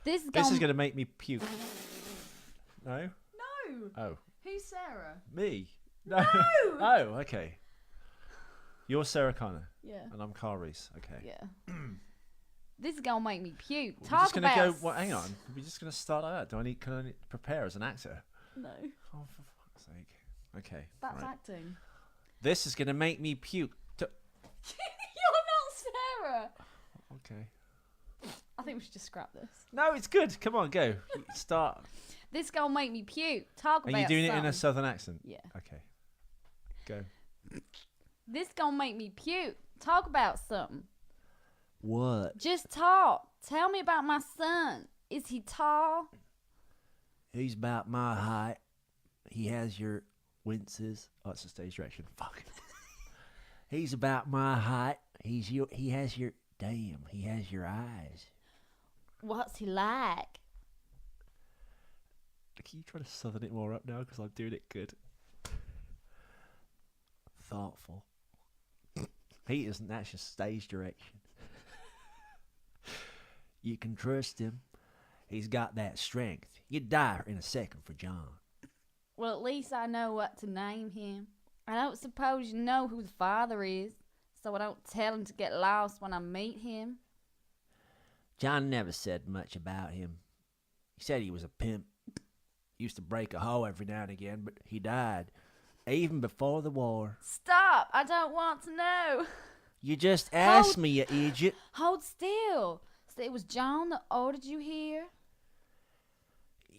This is going to make me puke. No? No. Oh. Who's Sarah? Me? No. Oh, okay. You're Sarah Connor. Yeah. And I'm Carl Reese. Okay. Yeah. This is going to make me puke. We're Talk just going to about... go... Well, hang on. We're just going to start like that. Can I prepare as an actor? No. Oh, for fuck's sake. Okay. That's right. acting. This is going to make me puke. You're not Sarah. Okay. I think we should just scrap this. No, it's good. Come on, go. Start. This gonna make me puke. Talk about Are you doing something. it in a southern accent? Yeah. Okay. Go. This gonna make me puke. Talk about something. What? Just talk. Tell me about my son. Is he tall? He's about my height. He has your winces. Oh, it's a stage direction. Fuck. He's about my height. He has your eyes. What's he like? Can you try to southern it more up now? Because I'm doing it good. Thoughtful. He isn't. That's just stage direction. You can trust him. He's got that strength. You'd die in a second for John. Well, at least I know what to name him. I don't suppose you know who the father is, so I don't tell him to get lost when I meet him. John never said much about him. He said he was a pimp. Used to break a hoe every now and again, but he died. Even before the war. Stop! I don't want to know. You just asked me, you idiot. Hold still. So it was John that ordered you here?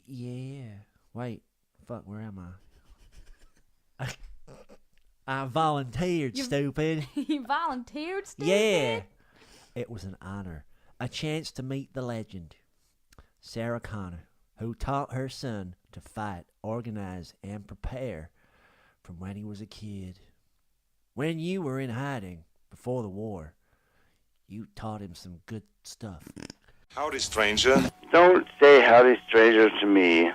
Yeah. Wait. Fuck, where am I? I volunteered, stupid. You volunteered, stupid? Yeah. It was an honor. A chance to meet the legend. Sarah Connor, who taught her son to fight, organize, and prepare from when he was a kid. When you were in hiding before the war, you taught him some good stuff. Howdy, stranger. Don't say howdy, stranger, to me.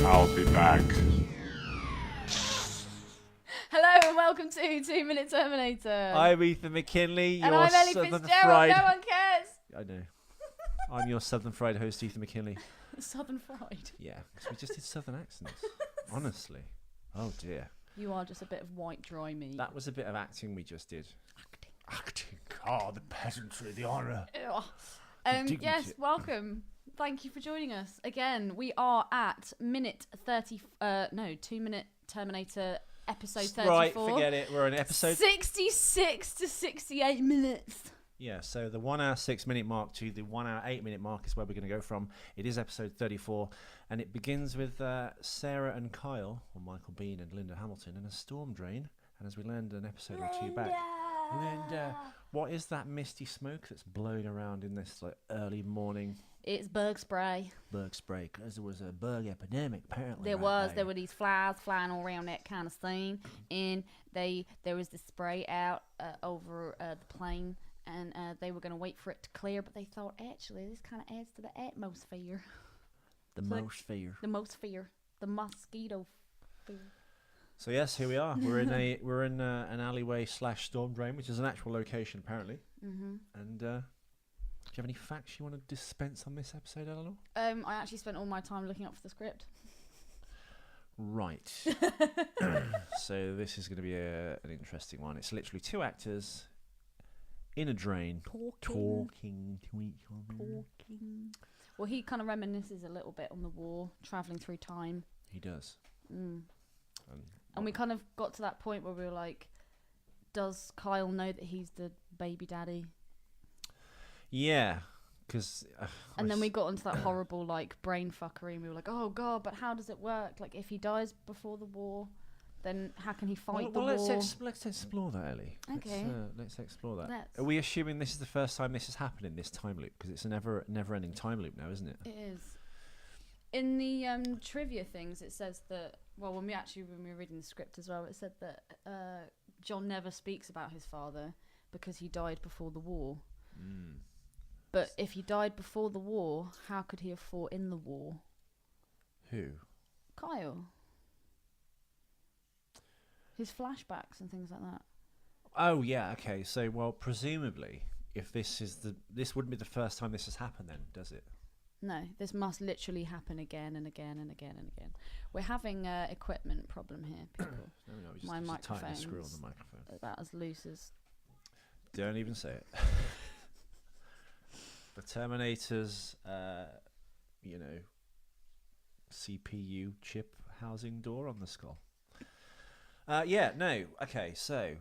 I'll be back. Hello and welcome to 2 Minute Terminator. I'm Ethan McKinley, and your I'm Ellie Southern Fitzgerald. Fried... No one cares. I know. I'm your Southern Fried host, Ethan McKinley. Southern Fried. Yeah, because we just did Southern accents. Honestly. Oh, dear. You are just a bit of white dry meat. That was a bit of acting we just did. Acting. Oh, the peasantry, the honour. dignity. Yes, welcome. Thank you for joining us. Again, we are at minute 30... 2 Minute Terminator episode 34. Right, forget it. We're on episode... 66 to 68 minutes. Yeah, so the 1 hour 6 minute mark to the 1 hour 8 minute mark is where we're going to go from. It is episode 34, and it begins with Sarah and Kyle, or Michael Bean and Linda Hamilton, in a storm drain. And as we learned an episode or two back, Linda, what is that misty smoke that's blowing around in this early morning? It's bug spray. Bug spray, because there was a bug epidemic apparently. There were these flies flying all around that kind of thing, and there was this spray out over the plane. And they were going to wait for it to clear, but they thought, actually, this kind of adds to the atmosphere. The atmosphere. The mosquito fear. So yes, here we are. We're in an alleyway / storm drain, which is an actual location apparently. Mm-hmm. And do you have any facts you want to dispense on this episode, Eleanor? I actually spent all my time looking up for the script. Right. So this is going to be an interesting one. It's literally two actors in a drain, talking to each other. Well, he kind of reminisces a little bit on the war, travelling through time. He does. And we kind of got to that point where we were like, does Kyle know that he's the baby daddy? Yeah, because... and then we got into that horrible, brain fuckery, and we were like, oh, God, but how does it work? Like, if he dies before the war... then how can he fight the war? Let's explore that, Ellie. Okay. Let's explore that. Are we assuming this is the first time this has happened in this time loop? Because it's a never-ending time loop now, isn't it? It is. In the trivia things, it says that... Well, when we were reading the script as well, it said that John never speaks about his father because he died before the war. Mm. But if he died before the war, how could he have fought in the war? Who? Kyle. His flashbacks and things like that. Oh yeah, okay. So well, presumably, if this wouldn't be the first time this has happened, then does it? No, this must literally happen again and again and again and again. We're having an equipment problem here, people. No, we My just tighten the screw on microphone's the microphone. about as loose as... Don't even say it. The Terminator's, CPU chip housing door on the skull. Okay, so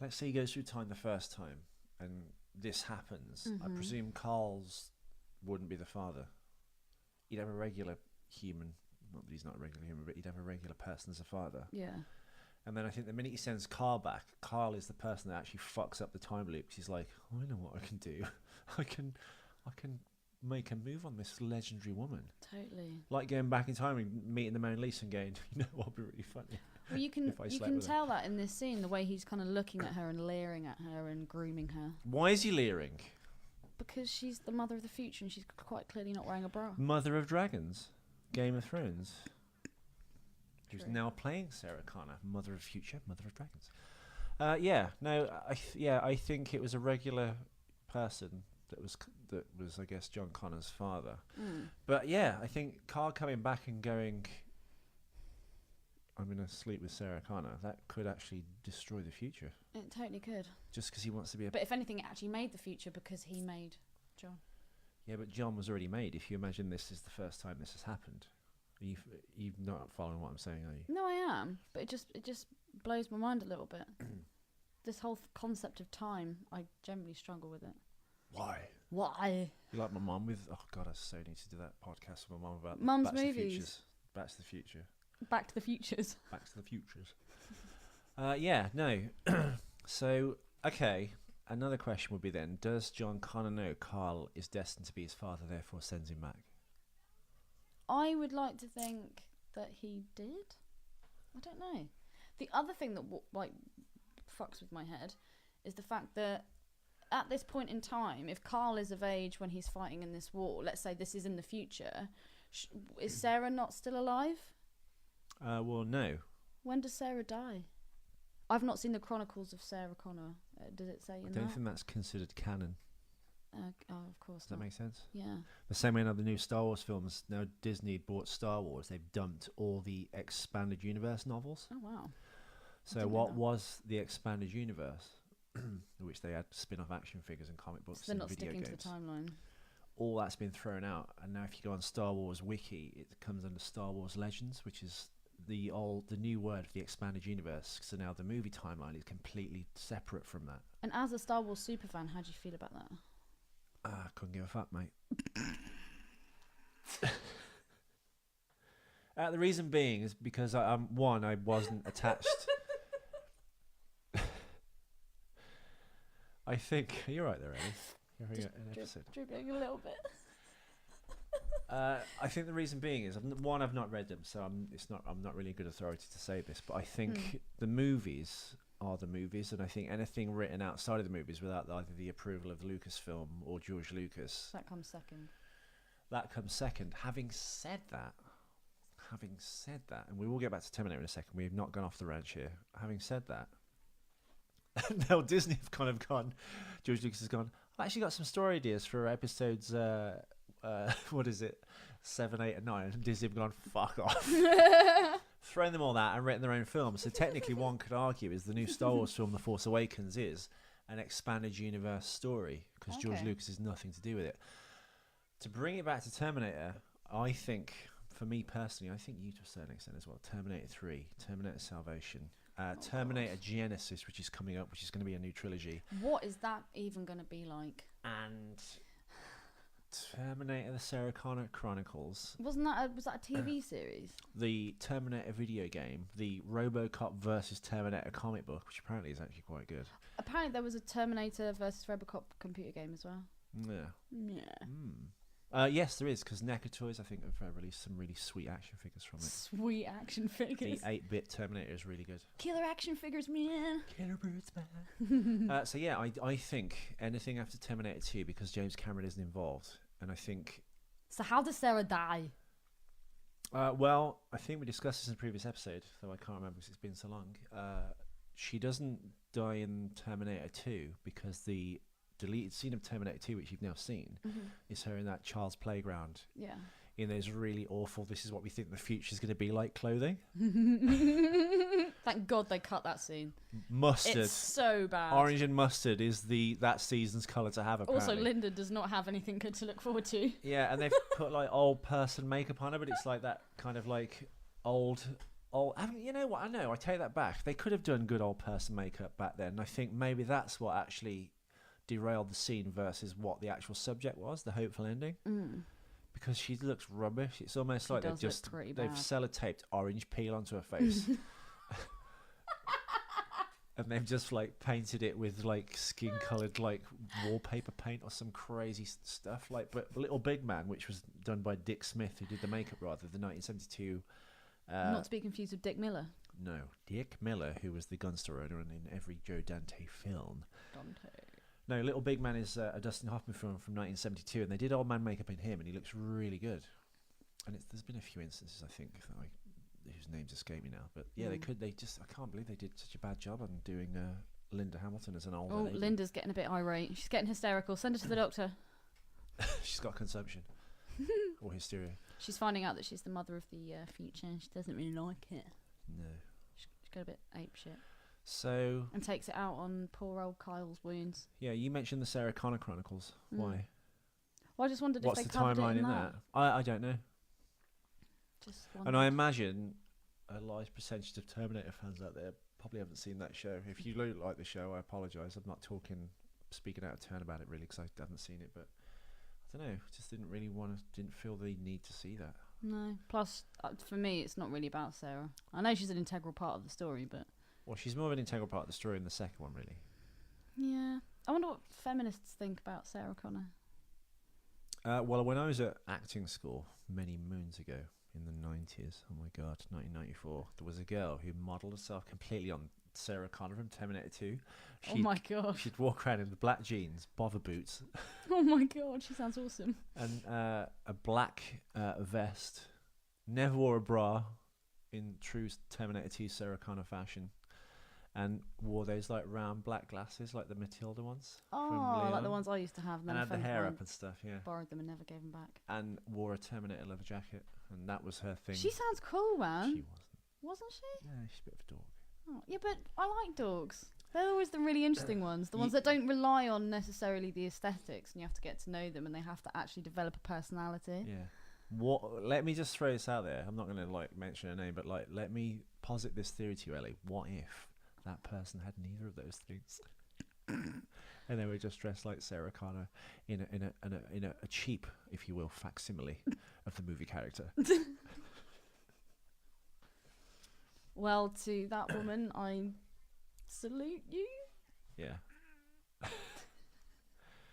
let's say he goes through time the first time and this happens. I presume Carl's wouldn't be the father. He'd have a regular human, not that he's not a regular human, but he'd have a regular person as a father. Yeah. And then I think the minute he sends Carl back, Carl is the person that actually fucks up the time loop. He's like, oh, I know what I can do. I can make a move on this legendary woman. Totally. Like going back in time and meeting the Mona Lisa and going, what'd be really funny? Well, you can if I slept with her. tell that in this scene, the way he's kind of looking at her and leering at her and grooming her. Why is he leering? Because she's the mother of the future and she's quite clearly not wearing a bra. Mother of Dragons, Game of Thrones. Who's True. now playing Sarah Connor, Mother of Future, Mother of Dragons. I think it was a regular person that was I guess John Connor's father. But yeah, I think Carl coming back and going, I'm gonna sleep with Sarah Connor, that could actually destroy the future. It totally could. Just because he wants to be a... But if anything, it actually made the future because he made John. Yeah, but John was already made. If you imagine this is the first time this has happened. You're not following what I'm saying, are you? No, I am. But it just blows my mind a little bit. This whole concept of time, I generally struggle with it. Why? Why? You like my mum with... Oh, God, I so need to do that podcast with my mum about... Mum's Back to the movies. Futures. Back to the Future. Back to the Futures. Back to the Futures. So, okay, another question would be then, does John Connor know Carl is destined to be his father, therefore sends him back? I would like to think that he did. I don't know. The other thing that fucks with my head is the fact that at this point in time, if Carl is of age when he's fighting in this war, let's say this is in the future, is Sarah not still alive? Well, no. When does Sarah die? I've not seen the Chronicles of Sarah Connor. Does it say in I that? don't think that's considered canon. Of course Does that make sense? Yeah. The same way in other new Star Wars films, now Disney bought Star Wars, they've dumped all the expanded universe novels. Oh, wow. So what was the expanded universe, which they had spin-off action figures and comic books So they're and not video sticking games. to the timeline. All that's been thrown out, and now if you go on Star Wars Wiki, it comes under Star Wars Legends, which is the new word for the expanded universe. So now the movie timeline is completely separate from that. And as a Star Wars superfan, how do you feel about that? Couldn't give a fuck, mate. The reason being is because I wasn't attached. I think you're right there, Ellie. You're having an episode. Dribbling a little bit. I think the reason being is I've not read them, so I'm not really a good authority to say this, but I think the movies are the movies, and I think anything written outside of the movies without either the approval of Lucasfilm or George Lucas, That comes second. that comes second. Having said that, and we will get back to Terminator in a second, we have not gone off the ranch here. Having said that, now Disney have kind of gone, George Lucas has gone, I've actually got some story ideas for episodes, 7, 8 and 9, and Disney have gone, fuck off. Thrown them all out and written their own film. So technically one could argue is the new Star Wars film, The Force Awakens, is an expanded universe story, because George Okay. Lucas has nothing to do with it. To bring it back to Terminator, I think, for me personally, I think you to a certain extent as well, Terminator 3, Terminator Salvation, Terminator Genesis, which is coming up, which is going to be a new trilogy, What is that even going to be like? and Terminator the Sarah Connor Chronicles, Was that a TV series? the Terminator video game, the RoboCop versus Terminator comic book, which apparently is actually quite good. Apparently there was a Terminator versus Robocop computer game as well. Yeah. Yeah. Yes, there is, because NECA Toys, I think, have released some really sweet action figures from it. Sweet action The figures. 8-bit Terminator is really good. Killer action figures, man. Killer Birds, man. So yeah, I think anything after Terminator 2, because James Cameron isn't involved, and I think So how does Sarah die? Well, I think we discussed this in a previous episode, though I can't remember because it's been so long. She doesn't die in Terminator 2 because the deleted scene of Terminator 2, which you've now seen, is her in that child's playground Yeah. in those really awful, this is what we think the future's going to be like clothing. Thank God they cut that scene. Mustard. It's so bad. Orange and mustard is that season's colour to have, apparently. Also, Linda does not have anything good to look forward to. Yeah, and they've put like old person makeup on her, but it's like that kind of like old. You know what? I know. I take that back. They could have done good old person makeup back then. And I think maybe that's what actually derailed the scene versus what the actual subject was, the hopeful ending. Because she looks rubbish. It's almost like they've sellotaped orange peel onto her face. And they've just like painted it with like skin coloured like wallpaper paint or some crazy stuff. Like, but Little Big Man, which was done by Dick Smith, who did the makeup rather, the 1972. Not to be confused with Dick Miller. No, Dick Miller, who was the gunster owner in every Joe Dante film. No, Little Big Man is a Dustin Hoffman film from 1972, and they did old man makeup in him, and he looks really good. And there's been a few instances, I think, whose names escape me now. But yeah, I can't believe they did such a bad job on doing Linda Hamilton as an older lady. Linda's getting a bit irate. She's getting hysterical. Send her to the doctor. She's got consumption. Or hysteria. She's finding out that she's the mother of the future, and she doesn't really like it. No. She's got a bit apeshit. So... And takes it out on poor old Kyle's wounds. Yeah, you mentioned the Sarah Connor Chronicles. Why? Well, I just wondered What's if they the covered timeline it in that? I don't know. Just and I imagine a large percentage of Terminator fans out there probably haven't seen that show. If you don't like the show, I apologise. I'm not speaking out of turn about it really because I haven't seen it, but I don't know. Just didn't feel the need to see that. No. Plus, for me, it's not really about Sarah. I know she's an integral part of the story, but... Well, she's more of an integral part of the story in the second one, really. Yeah. I wonder what feminists think about Sarah Connor. Well, when I was at acting school many moons ago in the 90s, oh my God, 1994, there was a girl who modelled herself completely on Sarah Connor from Terminator 2. Oh my God. She'd walk around in the black jeans, bother boots. Oh my God, she sounds awesome. And a black vest. Never wore a bra in true Terminator 2 Sarah Connor fashion. And wore those like round black glasses, like the Matilda ones. Oh, like the ones I used to have. And had the hair up and stuff, yeah. Borrowed them and never gave them back. And wore a Terminator leather jacket, and that was her thing. She sounds cool, man. She wasn't. Wasn't she? Yeah, she's a bit of a dog. Oh, yeah, but I like dogs. They're always the really interesting ones. The ones that don't rely on necessarily the aesthetics, and you have to get to know them, and they have to actually develop a personality. Yeah. Let me just throw this out there. I'm not going to like mention her name, but like let me posit this theory to you, Ellie. What if that person had neither of those things, and they were just dressed like Sarah Connor in a cheap, if you will, facsimile of the movie character? Well, to that woman, I salute you. Yeah.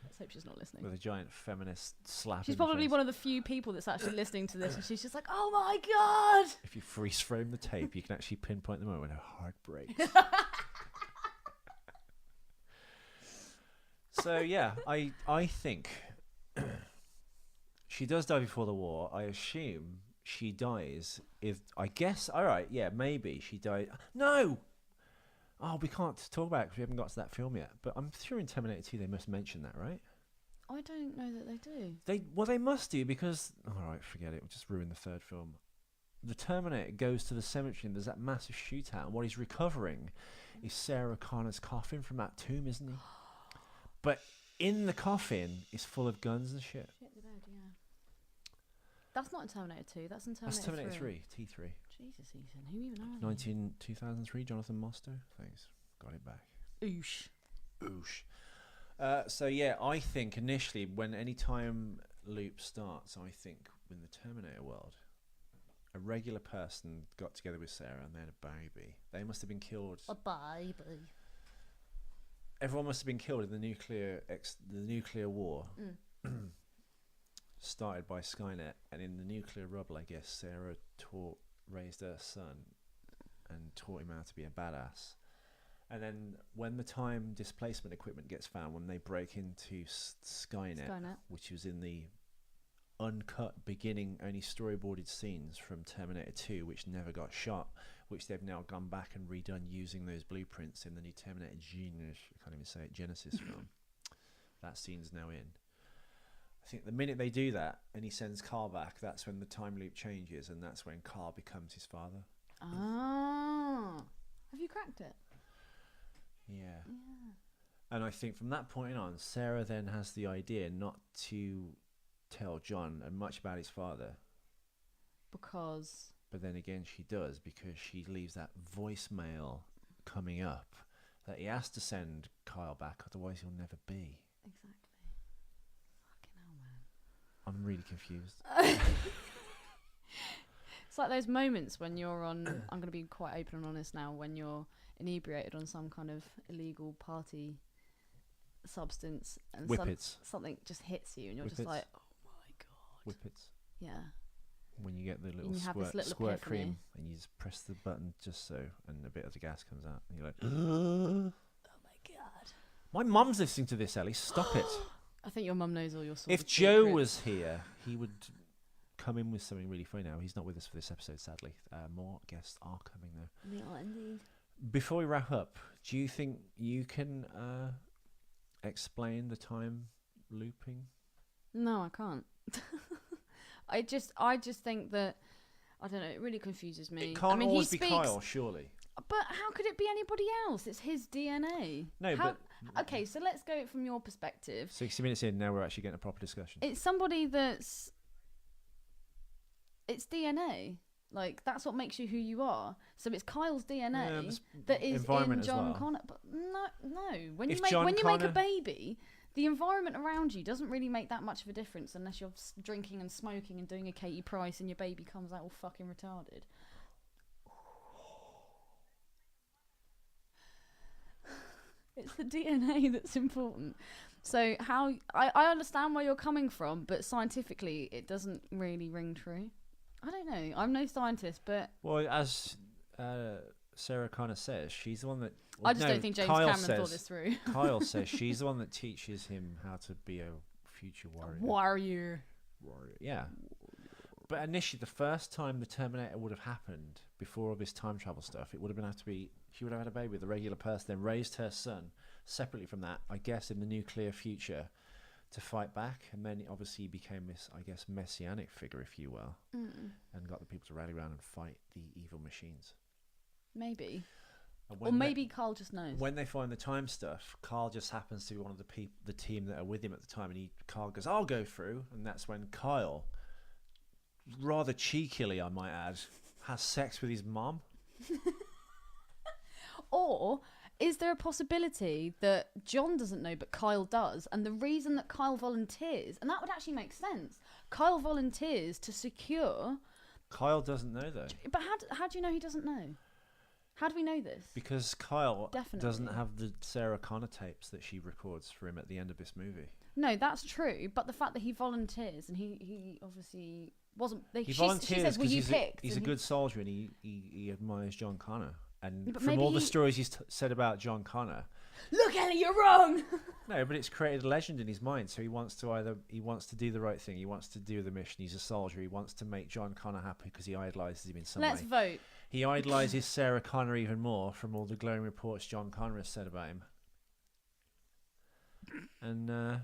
Let's hope she's not listening. With a giant feminist slap. She's in the probably face. one of the few people that's actually listening to this, and she's just like, "Oh my God!" If you freeze frame the tape, you can actually pinpoint the moment when her heart breaks. So yeah, I think she does die before the war. I assume she dies all right, yeah, maybe she died. No! Oh, we can't talk about it because we haven't got to that film yet. But I'm sure in Terminator 2 they must mention that, right? I don't know that they do. They must do because... All right, forget it. We'll just ruin the third film. The Terminator goes to the cemetery and there's that massive shootout. And what he's recovering is Sarah Connor's coffin from that tomb, isn't he? But in the coffin is full of guns and shit. Shit the bed, yeah. That's not in Terminator 2. That's in Terminator 3. That's Terminator 3, T3. Jesus, Ethan. Who even are you? 2003, Jonathan Mostow. Thanks. Got it back. Oosh. So yeah, I think initially when any time loop starts, I think in the Terminator world, a regular person got together with Sarah and they had a baby. They must have been killed. A baby. Everyone must have been killed in the nuclear war. Started by Skynet, and in the nuclear rubble, I guess Sarah raised her son and taught him how to be a badass. And then when the time displacement equipment gets found, when they break into Skynet, which was in the uncut beginning, only storyboarded scenes from Terminator 2, which never got shot, which they've now gone back and redone using those blueprints in the new Terminator I can't even say it, Genesis film. That scene's now in. I think the minute they do that and he sends Carl back, that's when the time loop changes, and that's when Carl becomes his father. Ah, have you cracked it? Yeah. And I think from that point on, Sarah then has the idea not to tell John much about his father. Because... But then again, she does, because she leaves that voicemail coming up that he has to send Kyle back, otherwise he'll never be. Exactly. Fucking hell, man. I'm really confused. It's like those moments when you're on... I'm going to be quite open and honest now. When you're inebriated on some kind of illegal party substance and Whippets. something just hits you and you're just Whippets. like, oh my God. Whippets. Yeah. When you get the little You have this little squirt epiphany. cream and you just press the button just so, and a bit of the gas comes out, and you're like, Oh my God. my mum's listening to this, Ellie. Stop it. I think your mum knows all your sort If of Joe secrets. was here, he would come in with something really funny now. He's not with us for this episode, sadly. More guests are coming, though. Yeah, indeed. Before we wrap up, do you think you can explain the time looping? No, I can't. I just think that, I don't know, it really confuses me. It can't I mean, always he be speaks, Kyle, surely. But how could it be anybody else? It's his DNA. No, How, but... Okay, so let's go from your perspective. 60 minutes in, now we're actually getting a proper discussion. It's somebody that's... It's DNA. Like, that's what makes you who you are. So it's Kyle's DNA that is in as John well. Connor. But no. When If you make John when you make a Connor- baby, the environment around you doesn't really make that much of a difference unless you're drinking and smoking and doing a Katie Price and your baby comes out all fucking retarded. It's the DNA that's important. So how I understand where you're coming from, but scientifically it doesn't really ring true. I don't know. I'm no scientist, but Well, as Sarah Connor says, she's the one that... I just don't think James Kyle Cameron thought this through. Kyle says she's the one that teaches him how to be a future warrior. Warrior. Yeah. But initially, the first time the Terminator would have happened, before all this time travel stuff, it would have been she would have had a baby with a regular person, then raised her son separately from that, I guess, in the nuclear future, to fight back. And then obviously he became this, I guess, messianic figure, if you will, and got the people to rally around and fight the evil machines. Maybe. And Or maybe Carl just knows. when they find the time stuff, Carl just happens to be one of the team that are with him at the time, and Carl goes, "I'll go through," and that's when Kyle, rather cheekily, I might add, has sex with his mom. Or is there a possibility that John doesn't know but Kyle does, and the reason that Kyle volunteers, and that would actually make sense, Kyle volunteers to secure... Kyle doesn't know though, But how do you know he doesn't know? How do we know this? because Kyle Definitely. doesn't have the Sarah Connor tapes that she records for him at the end of this movie. No, that's true, but the fact that he volunteers, and he obviously wasn't... He she volunteers says, were because you picked? he's a And good soldier, and he admires John Connor. And Yeah, but from maybe all the he- stories he's said about John Connor, Look, Ellie, you're wrong! no, but it's created a legend in his mind. So he wants to do the right thing. He wants to do the mission. He's a soldier. He wants to make John Connor happy because he idolizes him in some Let's way. vote. He idolizes Sarah Connor even more from all the glowing reports John Connor has said about him. And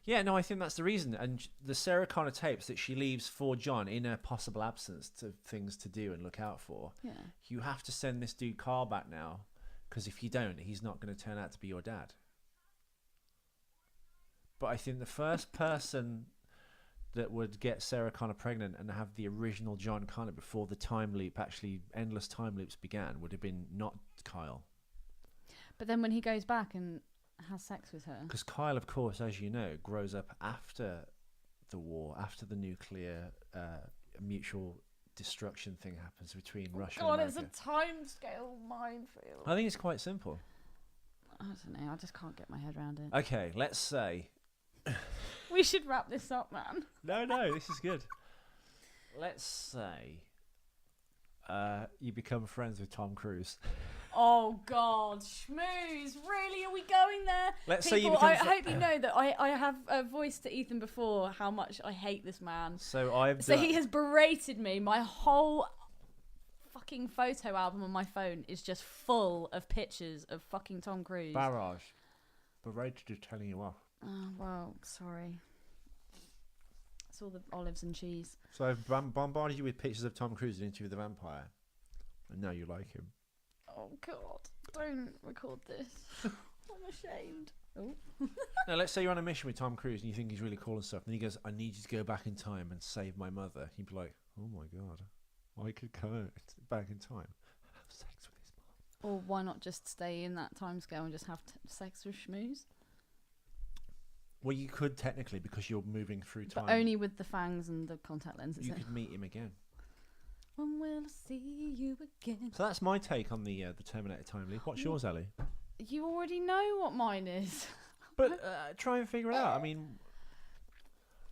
yeah, no, I think that's the reason. And the Sarah Connor tapes that she leaves for John in her possible absence to things to do and look out for. Yeah. You have to send this dude Carl back now, because if you don't, he's not going to turn out to be your dad. But I think the first person that would get Sarah Connor pregnant and have the original John Connor before the time loop, actually endless time loops began, would have been not Kyle. But then when he goes back and has sex with her... Because Kyle, of course, as you know, grows up after the war, after the nuclear mutual destruction thing happens between Russia and America. it's a timescale minefield. I think it's quite simple. I don't know, I just can't get my head around it. Okay, let's say... We should wrap this up, man. No, this is good. Let's say you become friends with Tom Cruise. Oh God, schmooze! Really, are we going there? Let's say you People, become. I hope you know that I have voiced to Ethan before how much I hate this man. So he has berated me. My whole fucking photo album on my phone is just full of pictures of fucking Tom Cruise. barrage. Berated is telling you off. Oh well, sorry. It's all the olives and cheese. So I've bombarded you with pictures of Tom Cruise in Interview with the Vampire, and now you like him. Oh God, don't record this. I'm ashamed. Oh. Now, let's say you're on a mission with Tom Cruise and you think he's really cool and stuff, and he goes, "I need you to go back in time and save my mother." You'd be like, "Oh my God, I could go back in time, have sex with his mom." Or why not just stay in that time scale and just have sex with schmooze? Well, you could technically, because you're moving through time. But only with the fangs and the contact lenses. You could meet him again. When will I see you again? So that's my take on the Terminator time leap. What's yours, Ellie? You already know what mine is. But try and figure it out. I mean,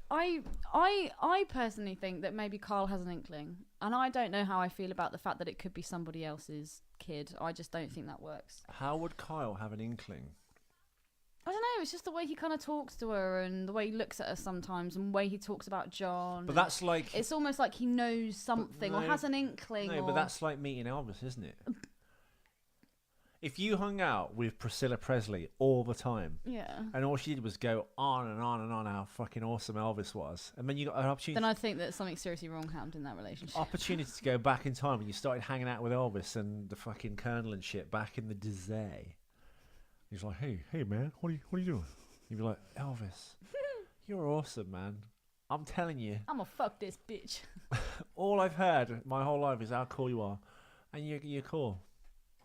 I personally think that maybe Carl has an inkling, and I don't know how I feel about the fact that it could be somebody else's kid. I just don't think that works. how would Kyle have an inkling? I don't know. It's just the way he kind of talks to her, and the way he looks at her sometimes, and the way he talks about John. But that's like It's almost like he knows something or no, has an inkling. no, or... but that's like meeting Elvis, isn't it? If you hung out with Priscilla Presley all the time, yeah. and all she did was go on and on and on how fucking awesome Elvis was, and then you got an opportunity. Then I think that something seriously wrong happened in that relationship. Opportunity to go back in time when you started hanging out with Elvis and the fucking Colonel and shit back in the day. He's like, hey man, what are you doing? You'd be like, Elvis, you're awesome, man. I'm telling you, I'm gonna fuck this bitch. all I've heard my whole life is how cool you are, and you're cool.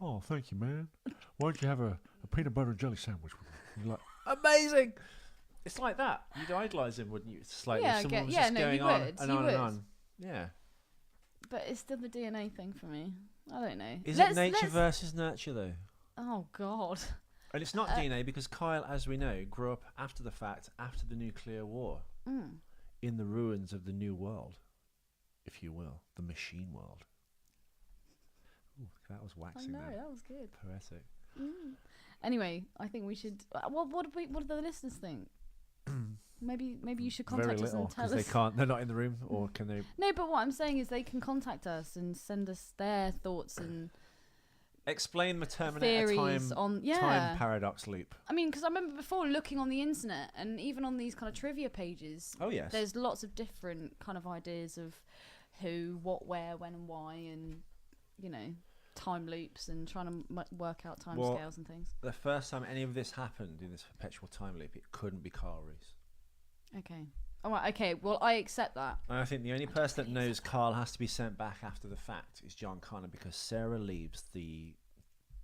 Oh, thank you, man. Why don't you have a peanut butter and jelly sandwich with me? You're like, amazing. It's like that. You'd idolise him, wouldn't you? It's just like Yeah, if someone was yeah, just no, going you on would, and you on would. and on. Yeah. But it's still the DNA thing for me. I don't know. Is it nature versus nurture, though? Oh God. And it's not DNA because Kyle, as we know, grew up after the fact, after the nuclear war, in the ruins of the new world, if you will, the machine world. Ooh, that was I waxing know there. that was good. Poetic. Anyway, I think we should. What do the listeners think? maybe you should Very contact us little, and tell because us. they can't. They're not in the room, or can they? No, but what I'm saying is they can contact us and send us their thoughts and Explain the Terminator theories on time paradox loop. I mean, because I remember before looking on the internet and even on these kind of trivia pages. Oh yes. There's lots of different kind of ideas of who, what, where, when, and why, and time loops and trying to work out time scales and things. The first time any of this happened in this perpetual time loop, it couldn't be Carl Reese. Okay. All right. Okay. Well, I accept that. And I think the only person that knows Carl has to be sent back after the fact is John Connor, because Sarah leaves the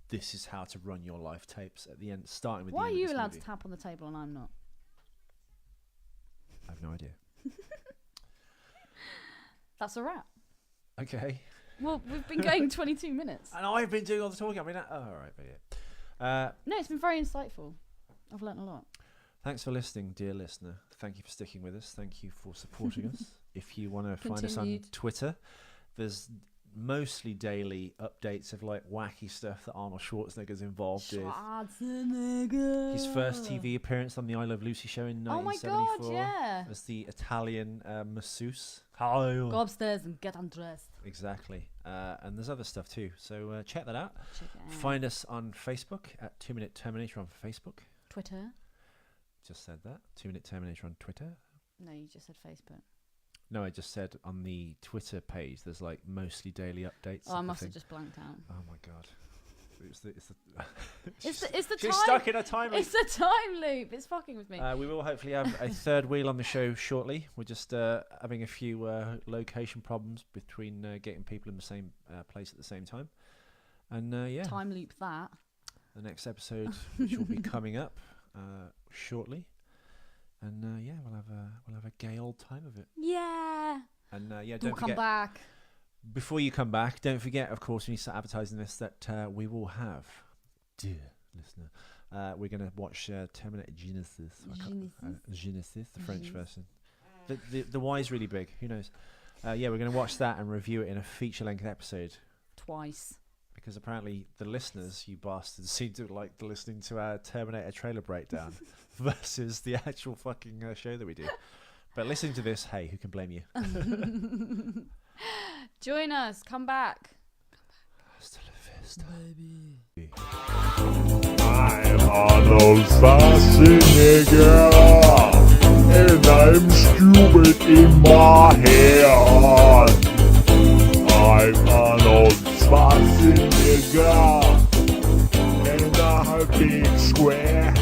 "this is how to run your life" tapes at the end, starting with. Why the are end you of this allowed movie. to tap on the table and I'm not? I have no idea. That's a wrap. Okay. Well, we've been going 22 minutes. And I've been doing all the talking. I mean, all right, but yeah. No, it's been very insightful. I've learnt a lot. Thanks for listening, dear listener. Thank you for sticking with us. Thank you for supporting us. If you want to find us on Continued. Twitter, there's mostly daily updates of like wacky stuff that Arnold Schwarzenegger's involved with. Schwarzenegger. His first TV appearance on the I Love Lucy show in Oh my 1974 God! Yeah. as the Italian masseuse. Go upstairs and get undressed. Exactly. And there's other stuff too. So check that out. Check it out. Find us on Facebook at 2 Minute Terminator on Facebook. Twitter. Just said that. 2 Minute Terminator on Twitter. No, you just said Facebook. No, I just said on the Twitter page there's like mostly daily updates. Oh, I of the must thing. have just blanked out. Oh my God. It's the It's the she's time. stuck in a time loop. It's the time loop. It's fucking with me. We will hopefully have a third wheel on the show shortly. We're just having a few location problems between getting people in the same place at the same time. And yeah, Time loop that. the next episode, which will be coming up shortly. And yeah, we'll have a gay old time of it. Yeah. And yeah, Don't don't come forget. back. Before you come back, don't forget, of course, when you start advertising this, that we will have, dear listener, we're going to watch Terminator Genesis. Genesis, the French version. The Y is really big. Who knows? Yeah, we're going to watch that and review it in a feature-length episode. Twice. because apparently the listeners, you bastards, seem to like listening to our Terminator trailer breakdown versus the actual fucking show that we do. But listening to this, hey, who can blame you? Join us. Come back. Hasta la vista. I'm Arnold Schwarzenegger, and I'm stupid in my head. I'm Arnold Schwarzenegger, and I have big square